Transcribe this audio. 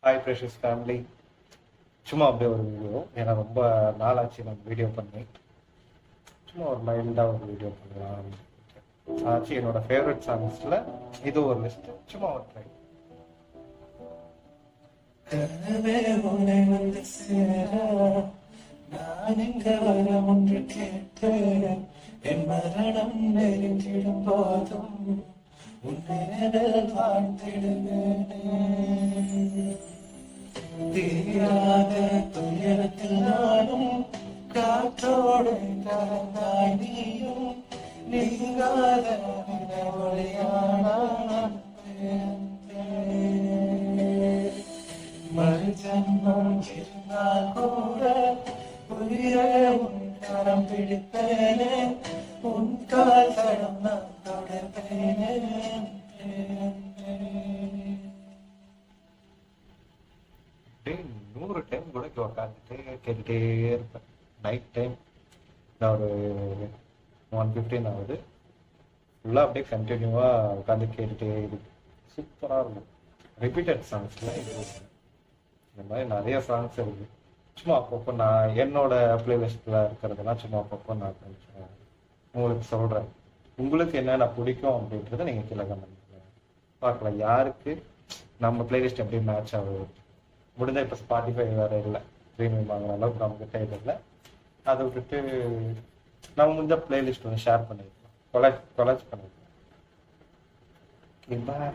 Hi precious family. சும்மா அப்படியே ஒரு வீடியோ, ஏன்னா ரொம்ப நாளாச்சு நம்ம வீடியோ பண்ணி. சும்மா ஒரு மைல்டாக ஒரு வீடியோ பண்ணலாம். ஆச்சு என்னோட ஃபேவரட் சாங்ஸில் இது ஒரு லிஸ்ட். சும்மா ஒரு ட்ரை. கனவே உன்னை வந்து சேர நான் இங்க வர ஒன்று கேட்டேன். என் மரணம் நெருங்கிடும் போதும் உன்னை வாழ்ந்திடுவேனே. தீராத துயரத்தில் நானும் காற்றோடு கலந்தாய் நீயும் நீங்காத ஒளியானான் மறுஜன்மம் இருந்தால் கூட உயிரே உன் கரம் பிடிப்பேனே. உன் கால் தடம் நான் தொடர்பேனே. 100 டைம் கூட உட்காந்துட்டு கேட்டுட்டே இருப்பேன். நைட் டைம் நான் ஒரு 1:15 ஆகுது. ஃபுல்லாக அப்படியே கண்டினியூவாக உட்காந்து கேட்டுட்டே இருக்கு. சூப்பராக இருக்கும். ரிப்பீட்டட் சாங்ஸில் இது இந்த மாதிரி நிறைய சாங்ஸ் இருக்குது. சும்மா அப்பப்போ நான் என்னோட பிளேலிஸ்ட்டில் இருக்கிறதெல்லாம் சும்மா அப்பப்போ நான் கொஞ்சம் உங்களுக்கு சொல்கிறேன். உங்களுக்கு என்னென்ன பிடிக்கும் அப்படின்றத நீங்கள் கீழே கமெண்ட் பார்க்கலாம். யாருக்கு நம்ம பிளேலிஸ்ட் எப்படி மேட்ச் ஆகுது. முடிஞ்சால் இப்போ ஸ்பாட்டிஃபை வேறு இல்லை, ப்ரீமியம் வாங்குற அளவுக்கு நம்மகிட்ட இது இல்லை. அதை விட்டுட்டு நம்ம முடிஞ்ச பிளேலிஸ்ட் வந்து ஷேர் பண்ணிக்கலாம், கொலாஜ் பண்ணிக்கலாம். பாய்.